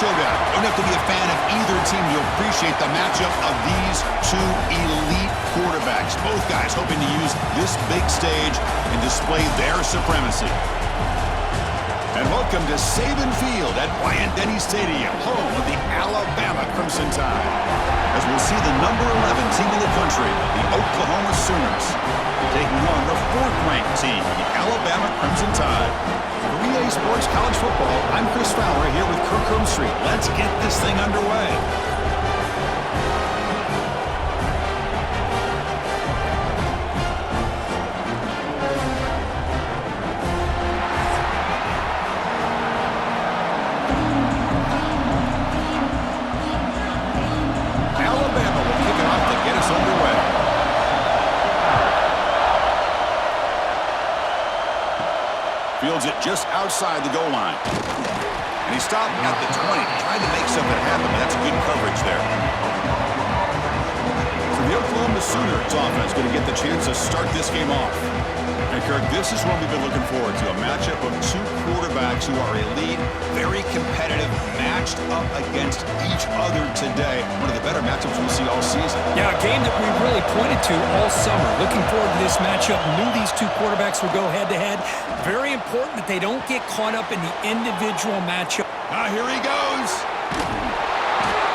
showdown. Don't have to be a fan of either team to appreciate the matchup of these two elite quarterbacks. Both guys hoping to use this big stage and display their supremacy. And welcome to Saban Field at Bryant-Denny Stadium, home of the Alabama Crimson Tide. As we'll see the number 11 team in the country, the Oklahoma Sooners, taking on the 4th-ranked team, the Alabama Crimson Tide. For EA Sports College Football, I'm Chris Fowler here with Kirk Herbstreit. Let's get this thing underway. Fields it just outside the goal line. And he stopped at the 20, trying to make something happen. That's good coverage there. So the Oklahoma Sooners offense going to get the chance to start this game off. And Kirk, this is what we've been looking forward to, a matchup of two quarterbacks who are elite, very competitive, matched up against each other today. One of the better matchups we'll see all season. Yeah, a game that we really pointed to all summer. Looking forward to this matchup. Knew these two quarterbacks would go head-to-head. Very important that they don't get caught up in the individual matchup. Here he goes.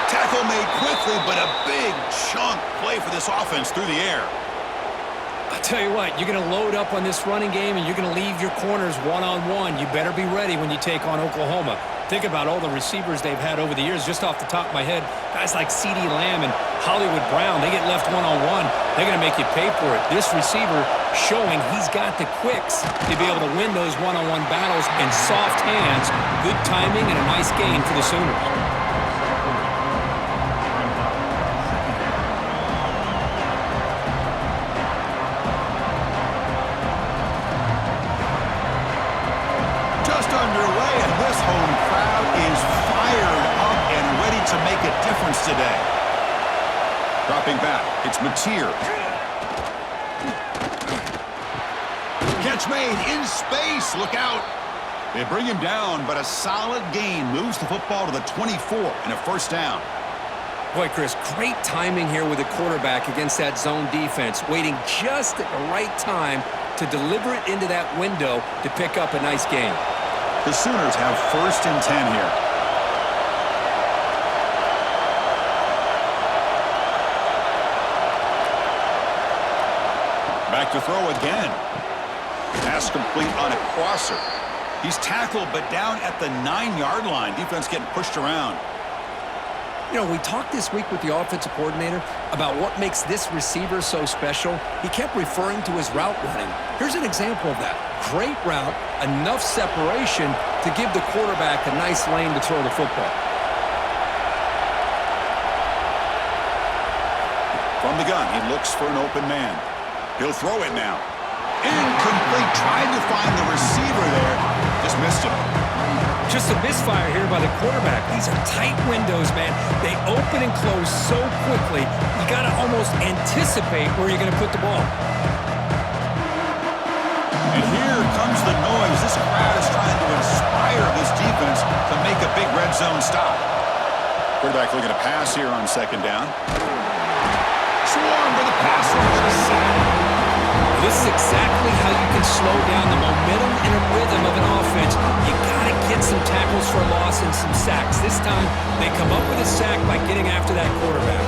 Tackle made quickly, but a big chunk play for this offense through the air. I'll tell you what, you're going to load up on this running game and you're going to leave your corners one-on-one. You better be ready when you take on Oklahoma. Think about all the receivers they've had over the years. Just off the top of my head, guys like CeeDee Lamb and Hollywood Brown, they get left one-on-one. They're going to make you pay for it. This receiver showing he's got the quicks to be able to win those one-on-one battles in soft hands. Good timing and a nice gain for the Sooners. Today. Dropping back, it's Mateer. Catch made in space, look out. They bring him down, but a solid gain moves the football to the 24 and a first down. Boy, Chris, great timing here with the quarterback against that zone defense, waiting just at the right time to deliver it into that window to pick up a nice gain. The Sooners have 1st and 10 here. Back to throw again. Pass complete on a crosser. He's tackled, but down at the 9-yard line. Defense getting pushed around. You know, we talked this week with the offensive coordinator about what makes this receiver so special. He kept referring to his route running. Here's an example of that. Great route, enough separation to give the quarterback a nice lane to throw the football. From the gun, he looks for an open man. He'll throw it now. Incomplete. Tried to find the receiver there. Just missed him. Just a misfire here by the quarterback. These are tight windows, man. They open and close so quickly. You got to almost anticipate where you're going to put the ball. And here comes the noise. This crowd is trying to inspire this defense to make a big red zone stop. Quarterback looking to pass here on 2nd down. Swarm with a pass over the sack. This is exactly how you can slow down the momentum and a rhythm of an offense. You got to get some tackles for a loss and some sacks. This time, they come up with a sack by getting after that quarterback.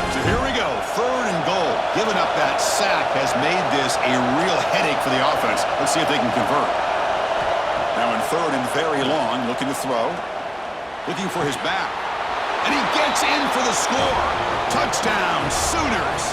So here we go, 3rd and goal. Giving up that sack has made this a real headache for the offense. Let's see if they can convert. Now in 3rd and very long, looking to throw. Looking for his back. And he gets in for the score. Touchdown, Sooners.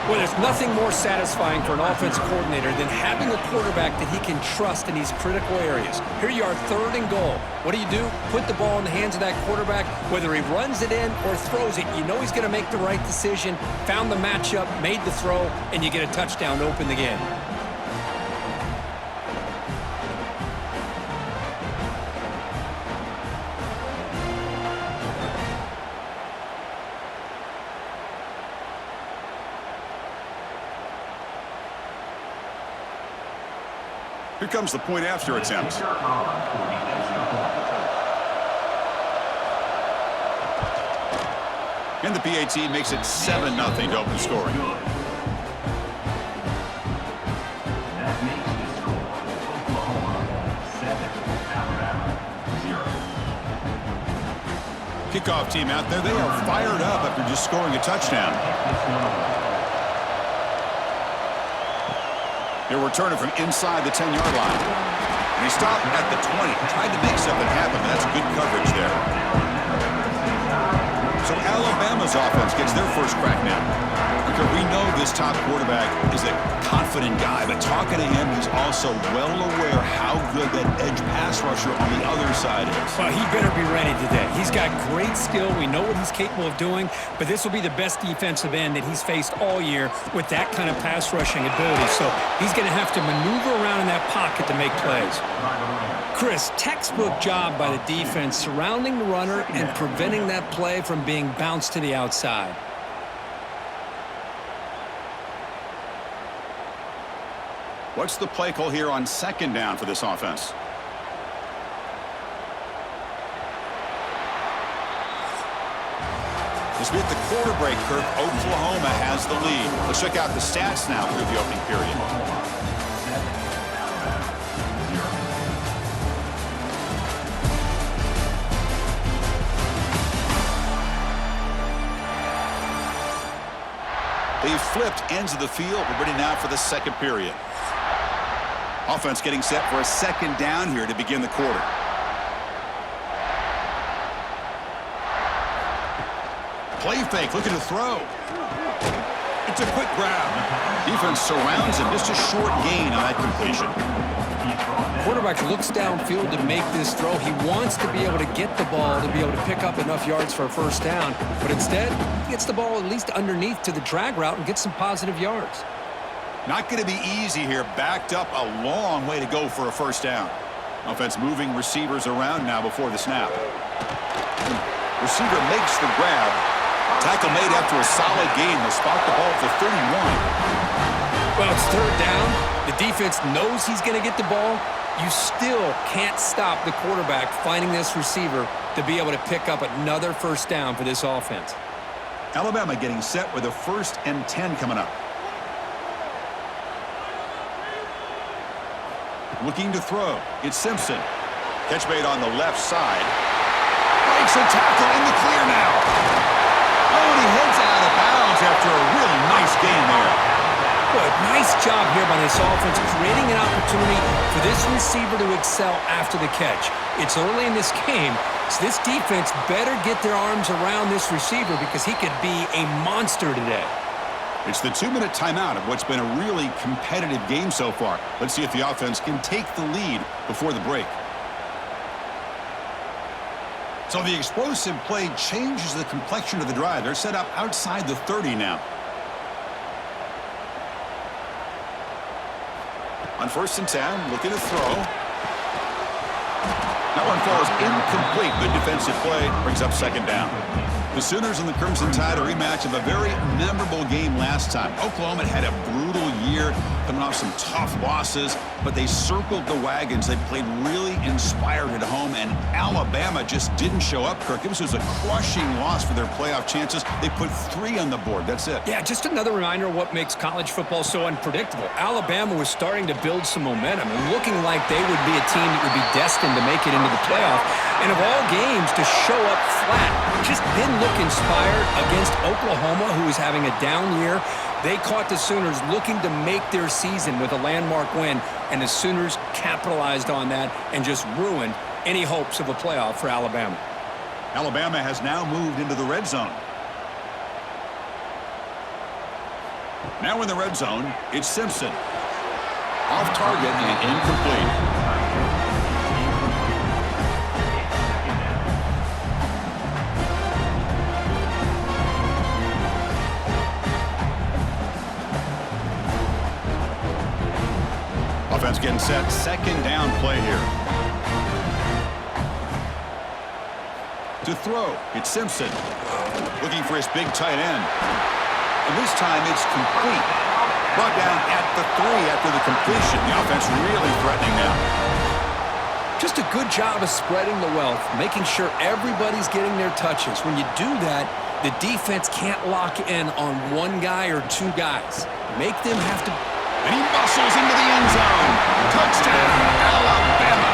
Well, there's nothing more satisfying for an offensive coordinator than having a quarterback that he can trust in these critical areas. Here you are, 3rd and goal. What do? Put the ball in the hands of that quarterback. Whether he runs it in or throws it, you know he's going to make the right decision. Found the matchup, made the throw, and you get a touchdown to open the game. Here comes the point after attempt. And the PAT makes it 7-0 to open scoring. Kickoff team out there, they are fired up after just scoring a touchdown. He'll return it from inside the 10-yard line. And he stopped at the 20. Tried to make something happen, but that's good coverage there. So Alabama's offense gets their first crack now. Because we know this top quarterback is a confident guy, but talking to him, he's also well aware how good that edge pass rusher on the other side is. Well, he better be ready today. He's got great skill. We know what he's capable of doing, but this will be the best defensive end that he's faced all year with that kind of pass rushing ability. So he's going to have to maneuver around in that pocket to make plays. Chris, textbook job by the defense surrounding the runner and preventing that play from being bounced to the outside. What's the play call here on second down for this offense? As we hit the quarter break, Kirk, Oklahoma has the lead. Let's check out the stats now through the opening period. They've flipped ends of the field. We're ready now for the second period. Offense getting set for a second down here to begin the quarter. Play fake, looking to throw. It's a quick grab. Defense surrounds him, just a short gain on that completion. Quarterback looks downfield to make this throw. He wants to be able to get the ball to be able to pick up enough yards for a first down, but instead, he gets the ball at least underneath to the drag route and gets some positive yards. Not going to be easy here. Backed up a long way to go for a first down. Offense moving receivers around now before the snap. Receiver makes the grab. Tackle made after a solid gain. They'll spot the ball for 31. Well, it's third down. The defense knows he's going to get the ball. You still can't stop the quarterback finding this receiver to be able to pick up another first down for this offense. Alabama getting set with a 1st and 10 coming up. Looking to throw. It's Simpson. Catch made on the left side. Breaks a tackle in the clear now. Oh, and he heads out of bounds after a really nice gain there. Good, nice job here by this offense, creating an opportunity for this receiver to excel after the catch. It's early in this game, so this defense better get their arms around this receiver because he could be a monster today. It's the 2-minute timeout of what's been a really competitive game so far. Let's see if the offense can take the lead before the break. So the explosive play changes the complexion of the drive. They're set up outside the 30 now. On 1st and 10, looking to throw. That one falls incomplete. Good defensive play. Brings up second down. The Sooners and the Crimson Tide, a rematch of a very memorable game last time. Oklahoma had a brutal year, coming off some tough losses, but they circled the wagons. They played really inspired at home, and Alabama just didn't show up, Kirk. It was a crushing loss for their playoff chances. They put 3 on the board. That's it. Yeah, just another reminder of what makes college football so unpredictable. Alabama was starting to build some momentum and looking like they would be a team that would be destined to make it into the playoff. And of all games, to show up flat, just didn't look inspired against Oklahoma, who was having a down year. They caught the Sooners looking to make their season with a landmark win, and the Sooners capitalized on that and just ruined any hopes of a playoff for Alabama. Alabama has now moved into the red zone. Now in the red zone, it's Simpson. Off target and incomplete. Offense getting set. Second down play here. To throw, it's Simpson. Looking for his big tight end. And this time it's complete. Brought down at the 3 after the completion. The offense really threatening now. Just a good job of spreading the wealth, making sure everybody's getting their touches. When you do that, the defense can't lock in on one guy or two guys. Make them have to... And he muscles into the end zone. Touchdown, Alabama.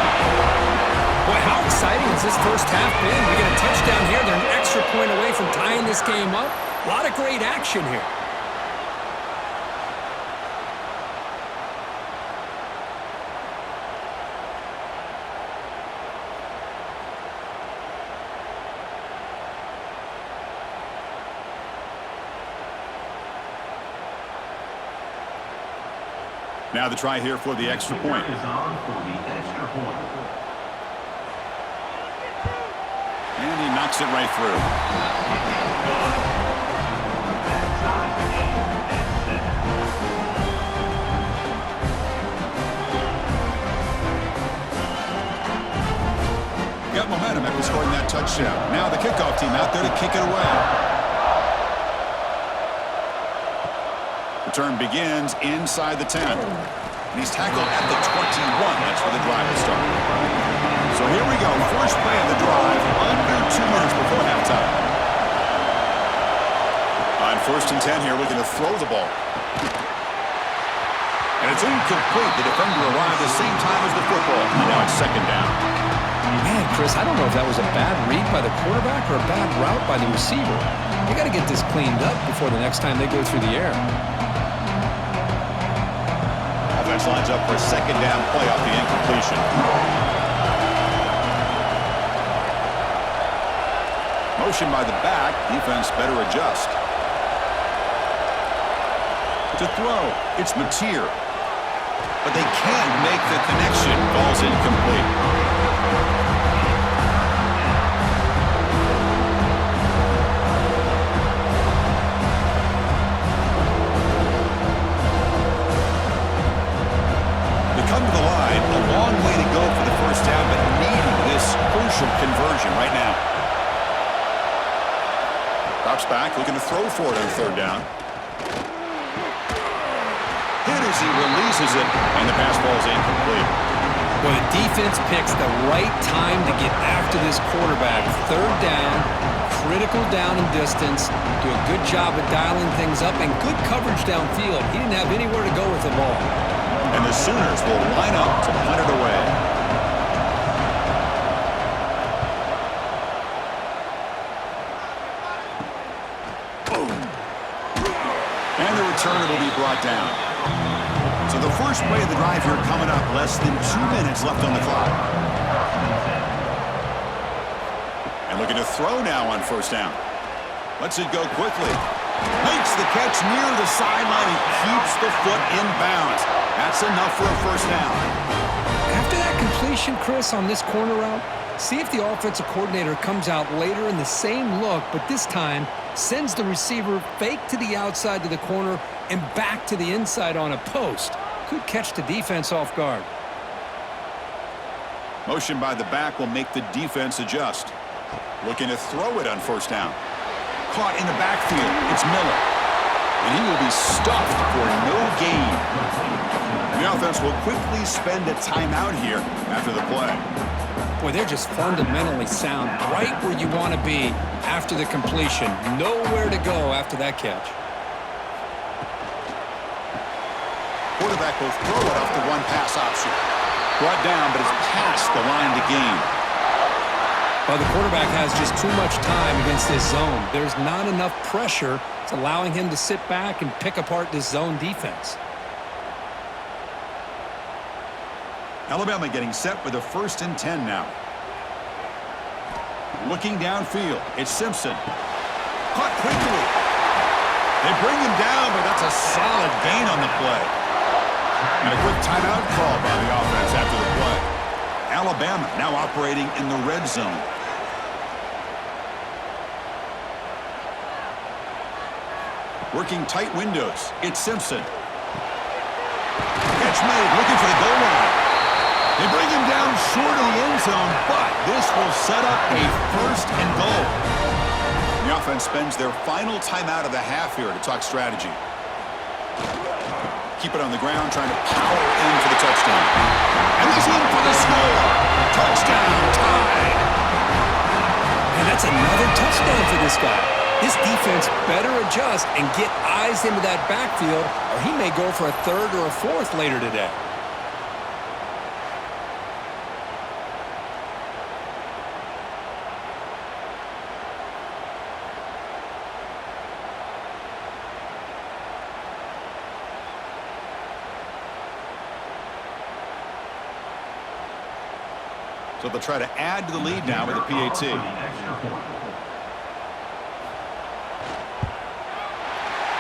Boy, how exciting has this first half been? We get a touchdown here. They're an extra point away from tying this game up. A lot of great action here. Now the try here for the extra point. And he knocks it right through. Got momentum after scoring that touchdown. Now the kickoff team out there to kick it away. Return begins inside the 10. And he's tackled at the 21. That's where the drive will start. So here we go. First play of the drive under 2 minutes before halftime. On 1st and 10 here, looking to throw the ball. And it's incomplete. The defender arrived the same time as the football. And now it's 2nd down. Man, Chris, I don't know if that was a bad read by the quarterback or a bad route by the receiver. They got to get this cleaned up before the next time they go through the air. Offense lines up for a 2nd down play off the incompletion. Motion by the back. Defense better adjust. To throw. It's Mateer. But they can't make the connection. Ball's incomplete. Come to the line. A long way to go for the first down, but needing this crucial conversion right now. Drops back, looking to throw for it on 3rd down. Hit as he releases it, and the pass ball is incomplete. Well, the defense picks the right time to get after this quarterback. 3rd down, critical down and distance. Do a good job of dialing things up, and good coverage downfield. He didn't have anywhere to go with the ball. And the Sooners will line up to punt it away. Boom. And the return will be brought down. So the first play of the drive here coming up. Less than 2 minutes left on the clock. And looking to throw now on 1st down. Lets it go quickly. Makes the catch near the sideline and keeps the foot in bounds. That's enough for a 1st down. After that completion, Chris, on this corner route, see if the offensive coordinator comes out later in the same look, but this time sends the receiver fake to the outside to the corner and back to the inside on a post. Could catch the defense off guard. Motion by the back will make the defense adjust. Looking to throw it on 1st down. Caught in the backfield. It's Miller. And he will be stuffed for no gain. And the offense will quickly spend a timeout here after the play. Boy, they're just fundamentally sound, right where you want to be after the completion. Nowhere to go after that catch. Quarterback will throw it off the one pass option. Brought down, but it's past the line to gain. Well, the quarterback has just too much time against this zone. There's not enough pressure. It's allowing him to sit back and pick apart this zone defense. Alabama getting set with a 1st and 10 now. Looking downfield, it's Simpson. Caught quickly. They bring him down, but that's a solid gain on the play. And a quick timeout call by the offense after the play. Alabama now operating in the red zone. Working tight windows. It's Simpson. Catch made, looking for the goal line. They bring him down short of the end zone, but this will set up a 1st and goal. The offense spends their final timeout of the half here to talk strategy. Keep it on the ground, trying to power in for the touchdown. And he's in for the score. Touchdown, tied. And that's another touchdown for this guy. This defense better adjust and get eyes into that backfield, or he may go for a third or a fourth later today. So they'll try to add to the lead now with a PAT.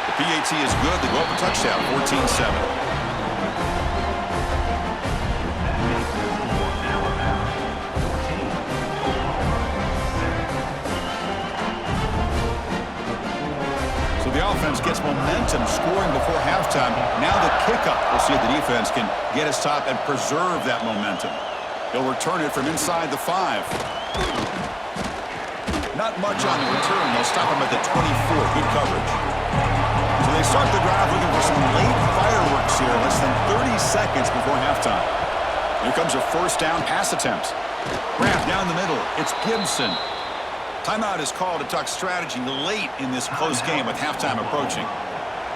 The PAT is good. They go up a touchdown, 14-7. So the offense gets momentum scoring before halftime. Now the kickoff. We'll see if the defense can get his top and preserve that momentum. He'll return it from inside the 5. Not much on the return. They'll stop him at the 24. Good coverage. So they start the drive looking for some late fireworks here. Less than 30 seconds before halftime. Here comes a first down pass attempt. Grab down the middle. It's Gibson. Timeout is called to talk strategy late in this close game with halftime approaching.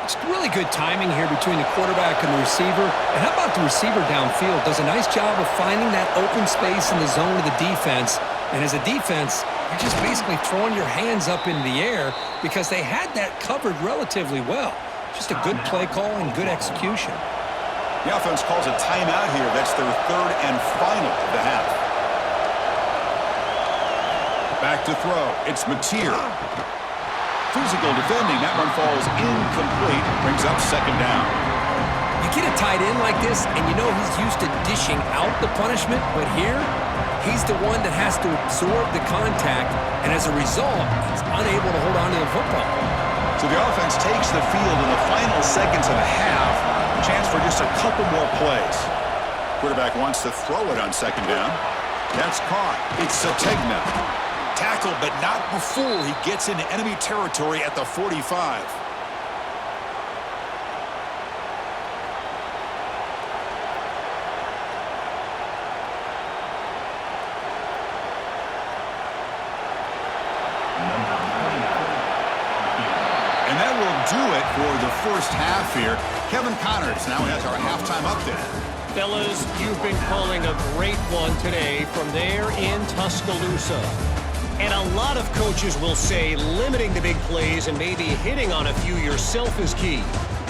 It's really good timing here between the quarterback and the receiver. And how about the receiver downfield? Does a nice job of finding that open space in the zone of the defense. And as a defense, you're just basically throwing your hands up in the air because they had that covered relatively well. Just a good play call and good execution. The offense calls a timeout here. That's their third and final of the half. Back to throw. It's Mateer. Physical defending. That one falls incomplete. Brings up second down. You get a tight end like this, and you know he's used to dishing out the punishment, but here, he's the one that has to absorb the contact, and as a result, he's unable to hold on to the football. So the offense takes the field in the final seconds of the half. Chance for just a couple more plays. Quarterback wants to throw it on second down. That's caught. It's Sategna. Tackle, but not before he gets into enemy territory at the 45. And that will do it for the first half here. Kevin Connors now has our halftime update. Fellas, you've been calling a great one today from there in Tuscaloosa. And a lot of coaches will say limiting the big plays and maybe hitting on a few yourself is key.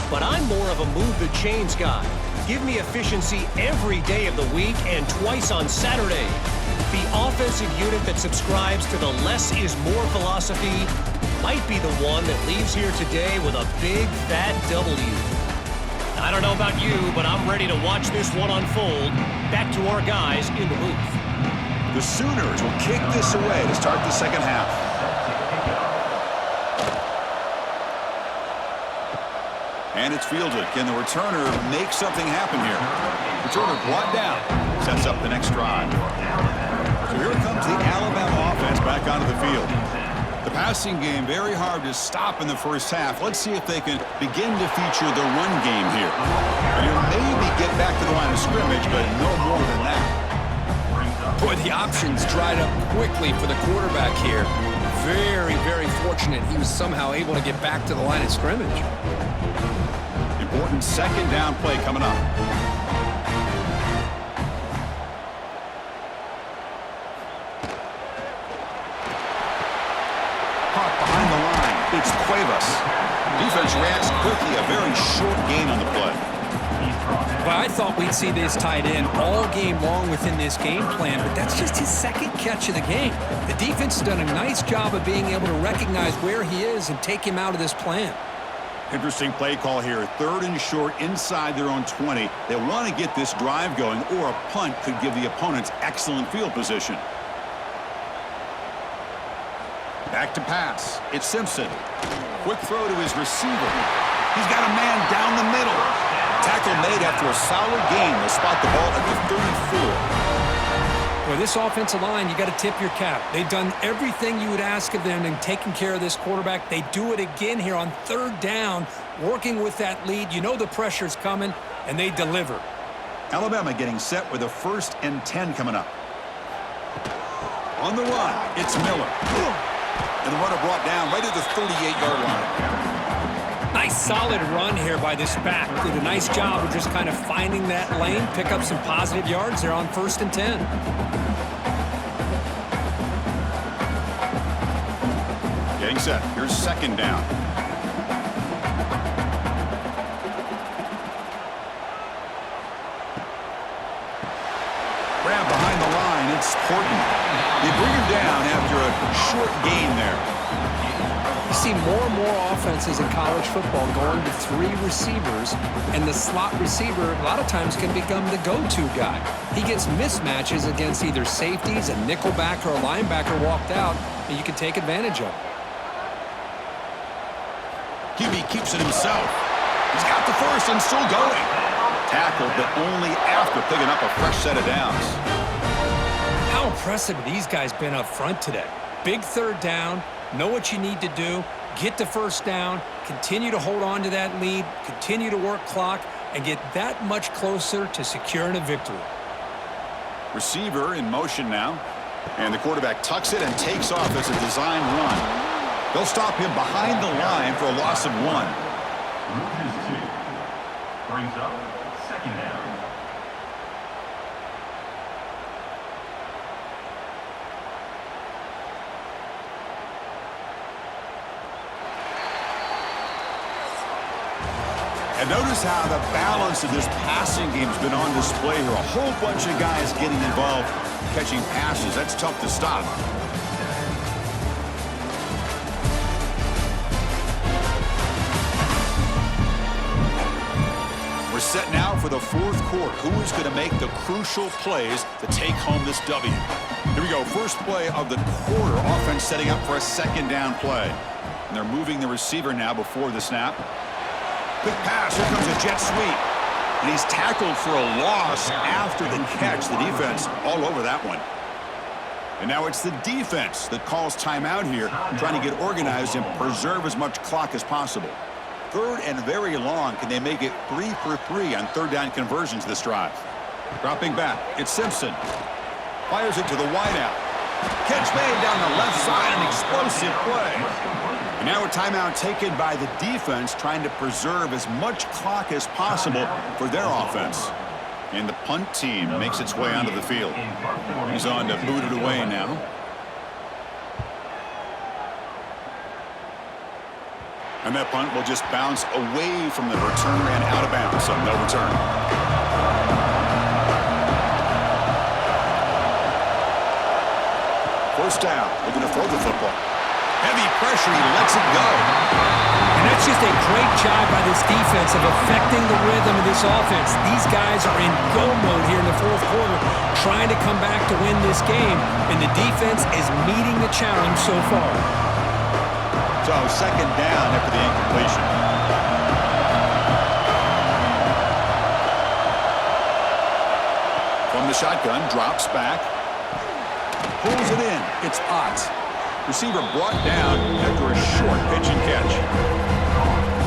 But I'm more of a move the chains guy. Give me efficiency every day of the week and twice on Saturday. The offensive unit that subscribes to the less is more philosophy might be the one that leaves here today with a big fat W. I don't know about you, but I'm ready to watch this one unfold. Back to our guys in the booth. The Sooners will kick this away to start the second half. And it's fielded. Can the returner make something happen here? Returner brought down. Sets up the next drive. So here comes the Alabama offense back onto the field. The passing game very hard to stop in the first half. Let's see if they can begin to feature the run game here. You maybe get back to the line of scrimmage, but no more than that. Boy, the options dried up quickly for the quarterback here. Very, very fortunate he was somehow able to get back to the line of scrimmage. Important second down play coming up. Caught behind the line. It's Cuevas. Defense reacts quickly. A very short gain on the play. Well, I thought we'd see this tight end all game long within this game plan, but that's just his second catch of the game. The defense has done a nice job of being able to recognize where he is and take him out of this plan. Interesting play call here. Third and short inside their own 20. They want to get this drive going, or a punt could give the opponents excellent field position. Back to pass. It's Simpson. Quick throw to his receiver. He's got a man down the middle. Tackle made after a solid gain. They'll spot the ball at the 34. Well, this offensive line, you got to tip your cap. They've done everything you would ask of them in taking care of this quarterback. They do it again here on third down, working with that lead. You know the pressure's coming, and they deliver. Alabama getting set with a 1st and 10 coming up. On the run, it's Miller. And the runner brought down right at the 38-yard line. Nice solid run here by this back. Did a nice job of just kind of finding that lane, pick up some positive yards there on 1st and 10. Getting set. Here's 2nd down. Grab behind the line. It's Horton. They bring him down after a short gain there. You see more and more offenses in college football going to 3 receivers, and the slot receiver a lot of times can become the go-to guy. He gets mismatches against either safeties, a nickelbacker, or a linebacker walked out, and you can take advantage of it. QB keeps it himself. He's got the first and still going. Tackled, but only after picking up a fresh set of downs. How impressive have these guys been up front today? Big 3rd down. Know what you need to do, get the 1st down, continue to hold on to that lead, continue to work clock, and get that much closer to securing a victory. Receiver in motion now, and the quarterback tucks it and takes off as a design run. They'll stop him behind the line for a loss of 1. Brings up 2nd down. And notice how the balance of this passing game has been on display here. A whole bunch of guys getting involved, catching passes. That's tough to stop. We're set now for the 4th quarter. Who is going to make the crucial plays to take home this W? Here we go. First play of the quarter. Offense setting up for a 2nd down play. And they're moving the receiver now before the snap. Quick pass. Here comes a jet sweep. And he's tackled for a loss after the catch. The defense all over that one. And now it's the defense that calls timeout here, trying to get organized and preserve as much clock as possible. 3rd and very long. Can they make it 3 for 3 on 3rd down conversions this drive? Dropping back. It's Simpson. Fires it to the wideout. Catch made down the left side. An explosive play. And now a timeout taken by the defense, trying to preserve as much clock as possible for their offense. And the punt team makes its way onto the field. He's on to boot it away now. And that punt will just bounce away from the return and out of bounds, so no return. First down, looking to throw the football. Heavy pressure, he lets it go. And that's just a great job by this defense of affecting the rhythm of this offense. These guys are in go mode here in the 4th quarter, trying to come back to win this game, and the defense is meeting the challenge so far. So 2nd down after the incompletion. From the shotgun, drops back. Pulls it in. It's Ott. Receiver brought down after a short pitch and catch.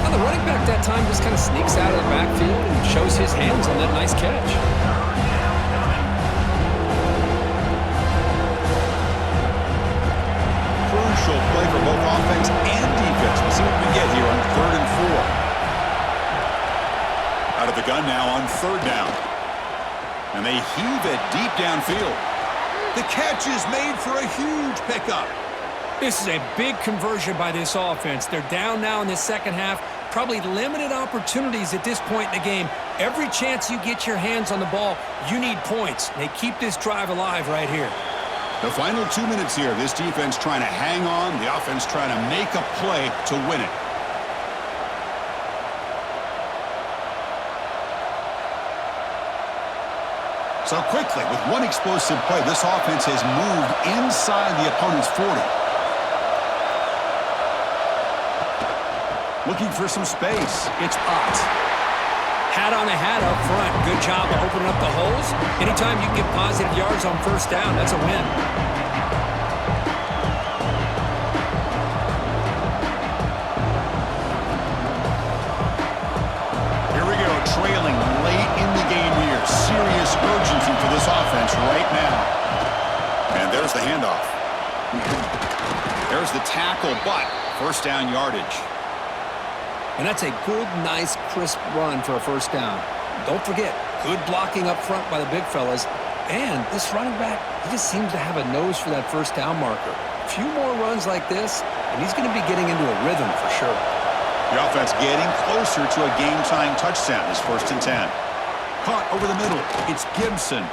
Well, the running back that time just kind of sneaks out of the backfield and shows his hands on that nice catch. Crucial play for both offense and defense. We'll see what we get here on 3rd and 4. Out of the gun now on 3rd down. And they heave it deep downfield. The catch is made for a huge pickup. This is a big conversion by this offense. They're down now in the 2nd half. Probably limited opportunities at this point in the game. Every chance you get your hands on the ball, you need points. They keep this drive alive right here. The final 2 minutes here. This defense trying to hang on. The offense trying to make a play to win it. So quickly, with one explosive play, this offense has moved inside the opponent's 40. Looking for some space. It's Ott. Hat on the hat up front. Good job of opening up the holes. Anytime you can get positive yards on first down, that's a win. Here we go, trailing late in the game here. Serious urgency for this offense right now. And there's the handoff. There's the tackle, but first down yardage. And that's a good, nice, crisp run for a first down. Don't forget, good blocking up front by the big fellas. And this running back, he just seems to have a nose for that first down marker. A few more runs like this, and he's going to be getting into a rhythm for sure. The offense getting closer to a game-tying touchdown. This 1st and 10. Caught over the middle. It's Gibson.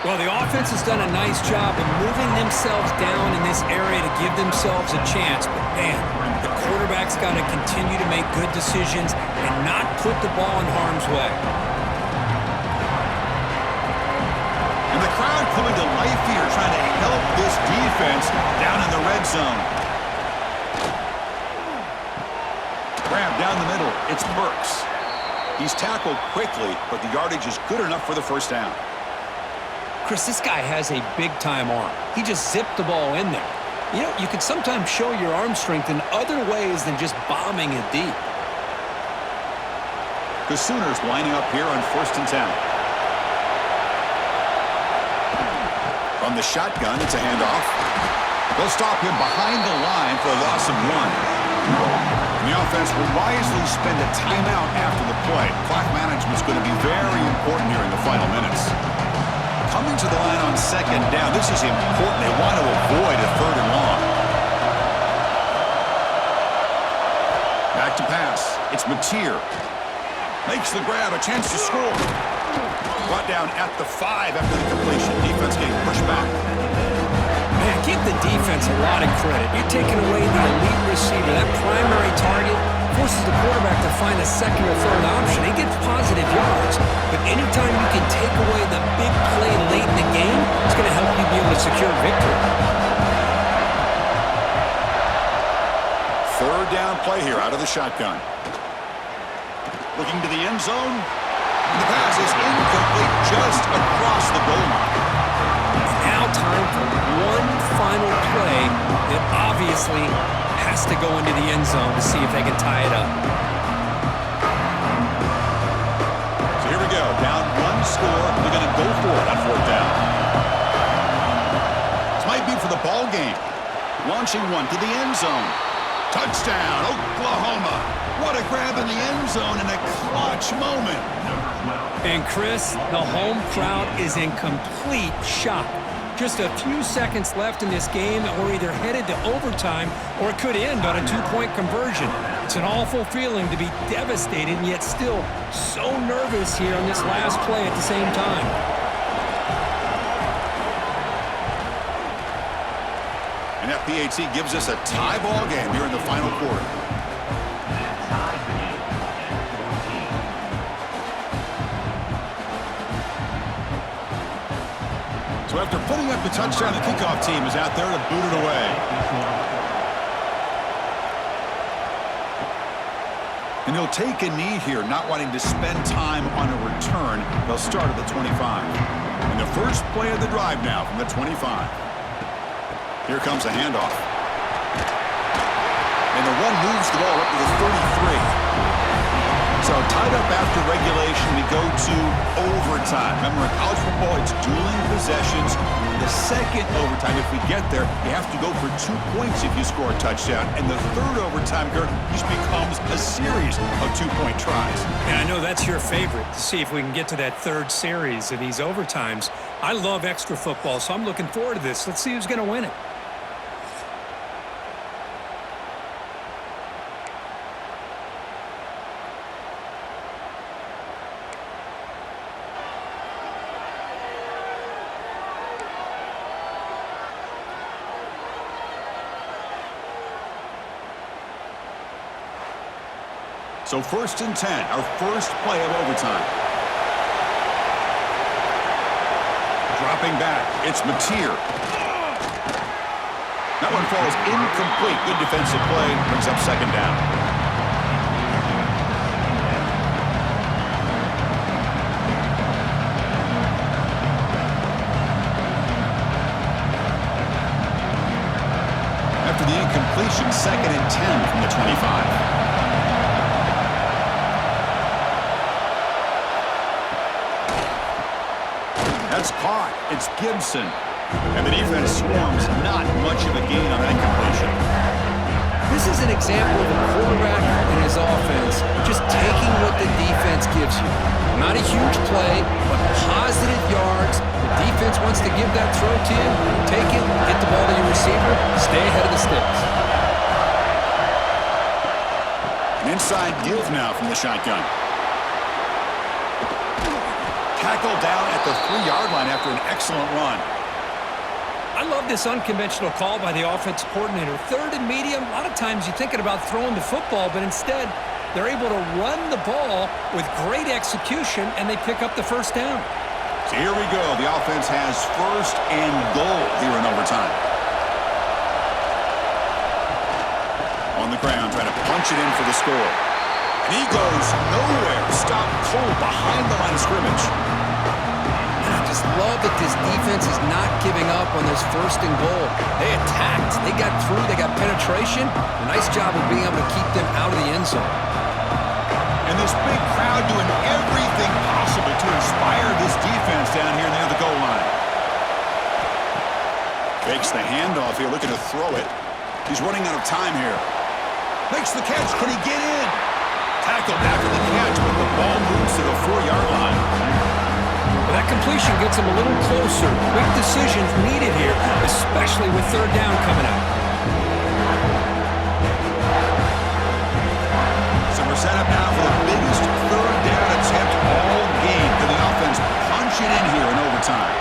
Well, the offense has done a nice job of moving themselves down in this area to give themselves a chance. But, man, the quarterback's got to continue to make good decisions and not put the ball in harm's way. And the crowd coming to life here, trying to help this defense down in the red zone. Grab down the middle. It's Burks. He's tackled quickly, but the yardage is good enough for the first down. Chris, this guy has a big-time arm. He just zipped the ball in there. You know, you can sometimes show your arm strength in other ways than just bombing it deep. The Sooners lining up here on 1st and 10. From the shotgun, it's a handoff. They'll stop him behind the line for a loss of 1. And the offense will wisely spend a timeout after the play. Clock management's going to be very important here in the final minutes. Coming to the line on 2nd down. This is important. They want to avoid a 3rd and long. Back to pass. It's Mateer. Makes the grab. A chance to score. Brought down at the 5 after the completion. Defense getting pushed back. Man, give the defense a lot of credit. You're taking away the elite receiver. That primary target forces the quarterback to find a 2nd or 3rd option. He gets positive yards, but anytime you can take away the big play late in the game, it's going to help you be able to secure victory. 3rd down play here out of the shotgun. Looking to the end zone. And the pass is incomplete just across the goal line. Now time for one final play that obviously has to go into the end zone to see if they can tie it up. So here we go. Down 1 score. They're going to go for it on 4th down. This might be for the ball game. Launching one to the end zone. Touchdown, Oklahoma. What a grab in the end zone in a clutch moment. And Chris, the home crowd is in complete shock. Just a few seconds left in this game, and we're either headed to overtime or it could end on a 2-point conversion. It's an awful feeling to be devastated and yet still so nervous here on this last play at the same time. And FPAT gives us a tie ball game here in the final quarter. So after putting up the touchdown, the kickoff team is out there to boot it away. And they'll take a knee here, not wanting to spend time on a return. They'll start at the 25. And the first play of the drive now from the 25. Here comes a handoff. And the run moves the ball up to the 33. So tied up after regulation, we go to overtime. Remember, in college football, it's dueling possessions. The second overtime, if we get there, you have to go for 2 points if you score a touchdown. And the third overtime, Kurt, just becomes a series of 2-point tries. And I know that's your favorite, to see if we can get to that third series of these overtimes. I love extra football, so I'm looking forward to this. Let's see who's going to win it. So 1st and 10, our first play of overtime. Dropping back, it's Mateer. That one falls incomplete. Good defensive play, brings up 2nd down. That's caught. It's Gibson. And the defense swarms. Not much of a gain on that completion. This is an example of a quarterback and his offense just taking what the defense gives you. Not a huge play, but positive yards. The defense wants to give that throw to you. Take it, get the ball to your receiver, stay ahead of the sticks. An inside give now from the shotgun. Tackled down at the 3-yard line after an excellent run. I love this unconventional call by the offensive coordinator. Third and medium, a lot of times you're thinking about throwing the football, but instead they're able to run the ball with great execution, and they pick up the first down. So here we go. The offense has first and goal here in overtime. On the ground, trying to punch it in for the score. And he goes nowhere. Stopped cold behind the line of scrimmage. I just love that this defense is not giving up on this first and goal. They attacked. They got through. They got penetration. A nice job of being able to keep them out of the end zone. And this big crowd doing everything possible to inspire this defense down here near the goal line. Fakes the handoff here, looking to throw it. He's running out of time here. Makes the catch. Can he get in? Tackled after the catch, but the ball moves to the 4-yard line. That completion gets him a little closer. Quick decisions needed here, especially with third down coming up. So we're set up now for the biggest third down attempt all game. Can the offense punch it in here in overtime?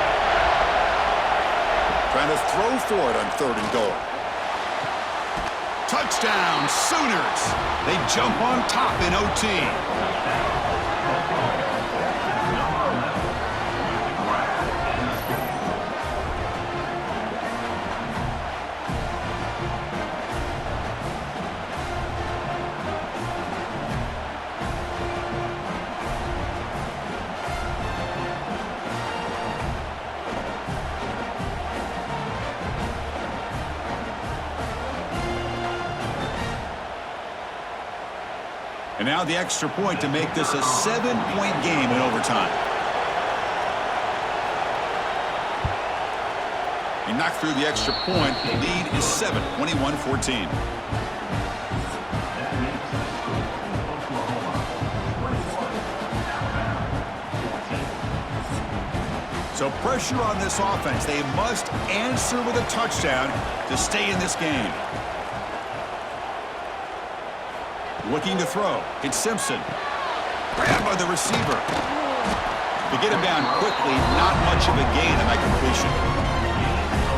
Trying to throw for it on third and goal. Touchdown, Sooners. They jump on top in OT. And now the extra point to make this a 7-point game in overtime. He knocked through the extra point. The lead is 7, 21-14. So pressure on this offense. They must answer with a touchdown to stay in this game. Looking to throw. It's Simpson. Grabbed by the receiver. To get him down quickly, not much of a gain on that completion.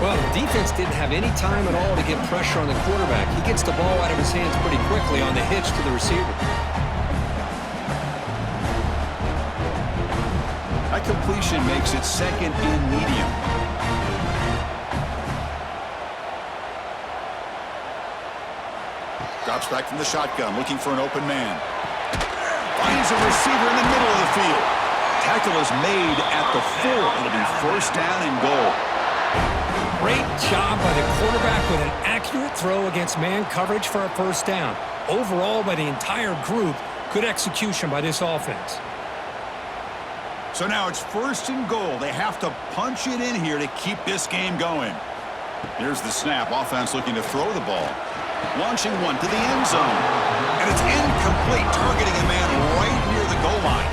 Well, the defense didn't have any time at all to get pressure on the quarterback. He gets the ball out of his hands pretty quickly on the hitch to the receiver. That completion makes it second and medium. Drops back from the shotgun, looking for an open man. Finds a receiver in the middle of the field. Tackle is made at the 4. It'll be first down and goal. Great job by the quarterback with an accurate throw against man coverage for a first down. Overall, by the entire group, good execution by this offense. So now it's first and goal. They have to punch it in here to keep this game going. Here's the snap. Offense looking to throw the ball. Launching one to the end zone. And it's incomplete, targeting a man right near the goal line.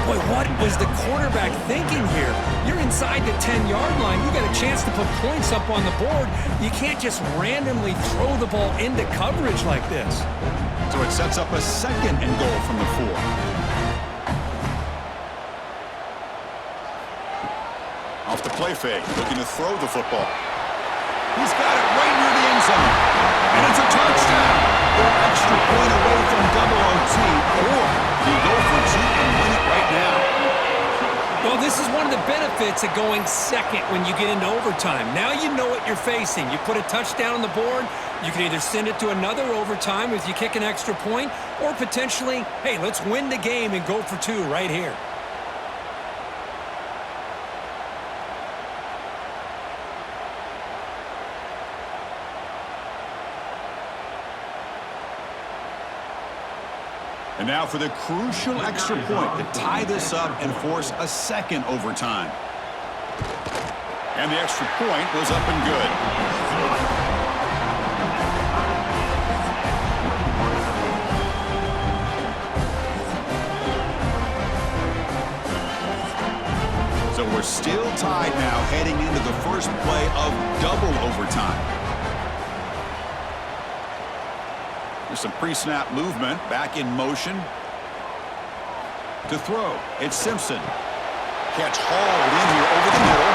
Boy, what was the quarterback thinking here? You're inside the 10-yard line. You got a chance to put points up on the board. You can't just randomly throw the ball into coverage like this. So it sets up a second and goal from the 4. Off the play fake, looking to throw the football. He's got it right near the end zone. And it's a touchdown. They're an extra point away from double OT. Or you go for 2 and win it right now. Well, this is one of the benefits of going second when you get into overtime. Now you know what you're facing. You put a touchdown on the board, you can either send it to another overtime if you kick an extra point, or potentially, hey, let's win the game and go for 2 right here. And now for the crucial extra point to tie this up and force a second overtime. And the extra point was up and good. So we're still tied now heading into the first play of double overtime. There's some pre-snap movement, back in motion. To throw, it's Simpson. Catch hauled in here over the middle.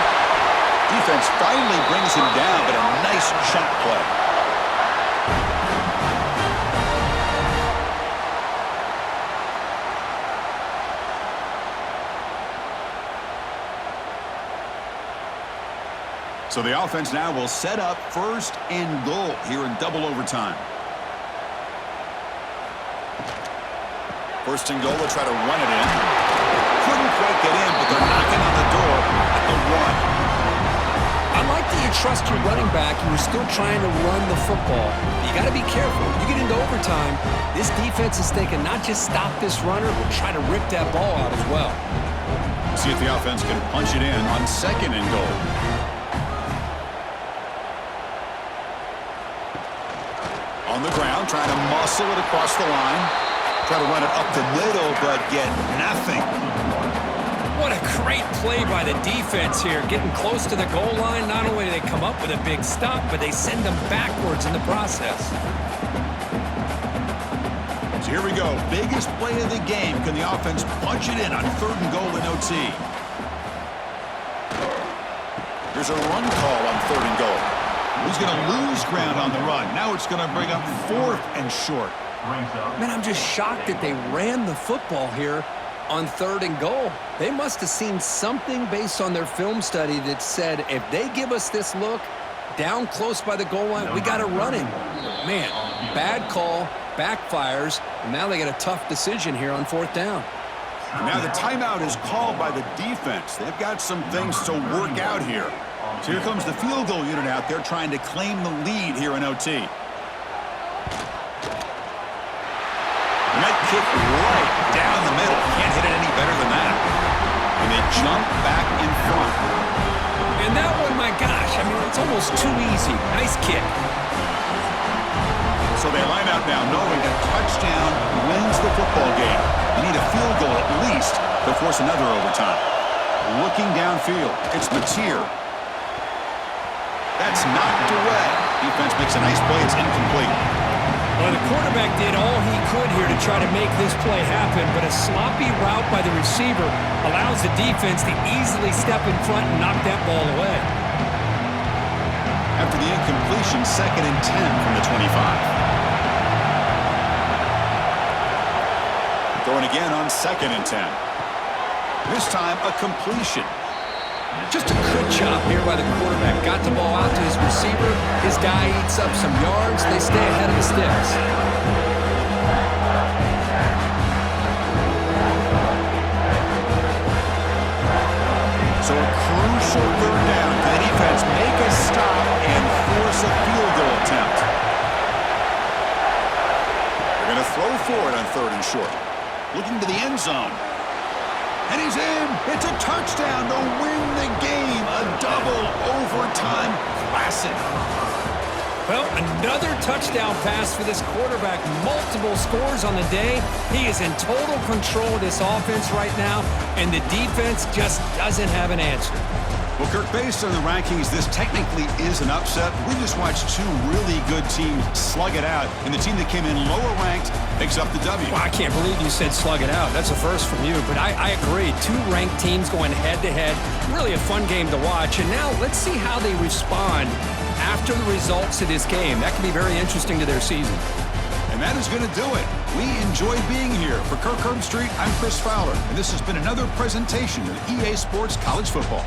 Defense finally brings him down, but a nice shot play. So the offense now will set up 1st and goal here in double overtime. 1st and goal, they'll try to run it in. Couldn't quite get in, but they're knocking on the door at the 1. I like that you trust your running back and you're still trying to run the football. You got to be careful. You get into overtime, this defense is thinking not just stop this runner, but try to rip that ball out as well. See if the offense can punch it in on 2nd and goal. On the ground, trying to muscle it across the line. Try to run it up the middle, but get nothing. What a great play by the defense here. Getting close to the goal line, not only do they come up with a big stop, but they send them backwards in the process. So here we go. Biggest play of the game. Can the offense punch it in on 3rd and goal in OT? There's a run call on 3rd and goal. He's going to lose ground on the run. Now it's going to bring up 4th and short. Man, I'm just shocked that they ran the football here on 3rd and goal. They must have seen something based on their film study that said, if they give us this look down close by the goal line, we got to run him. Man, bad call, backfires, and now they got a tough decision here on 4th down. And now the timeout is called by the defense. They've got some things to work out here. So here comes the field goal unit out there trying to claim the lead here in OT. And that kick right down the middle. Can't hit it any better than that. And they jump back in front. And that one, my gosh, I mean, it's almost too easy. Nice kick. So they line out now knowing a touchdown wins the football game. You need a field goal at least to force another overtime. Looking downfield, it's Mateer. That's knocked away. Defense makes a nice play. It's incomplete. Well, the quarterback did all he could here to try to make this play happen, but a sloppy route by the receiver allows the defense to easily step in front and knock that ball away. After the incompletion, 2nd and 10 from the 25. Going again on 2nd and 10. This time, a completion. Just a good job here by the quarterback. Got the ball out to his receiver. His guy eats up some yards. They stay ahead of the sticks. So a crucial 3rd down. Can the defense make a stop and force a field goal attempt? They're going to throw for it on 3rd and short. Looking to the end zone. And he's in. It's a touchdown to win the game. A double overtime classic. Well, another touchdown pass for this quarterback. Multiple scores on the day. He is in total control of this offense right now, and the defense just doesn't have an answer. Well, Kirk, based on the rankings, this technically is an upset. We just watched 2 really good teams slug it out, and the team that came in lower ranked picks up the W. Well, I can't believe you said slug it out. That's a first from you, but I agree. 2 ranked teams going head-to-head. Really a fun game to watch, and now let's see how they respond after the results of this game. That could be very interesting to their season. And that is going to do it. We enjoyed being here. For Kirk Herbstreit, I'm Chris Fowler, and this has been another presentation of EA Sports College Football.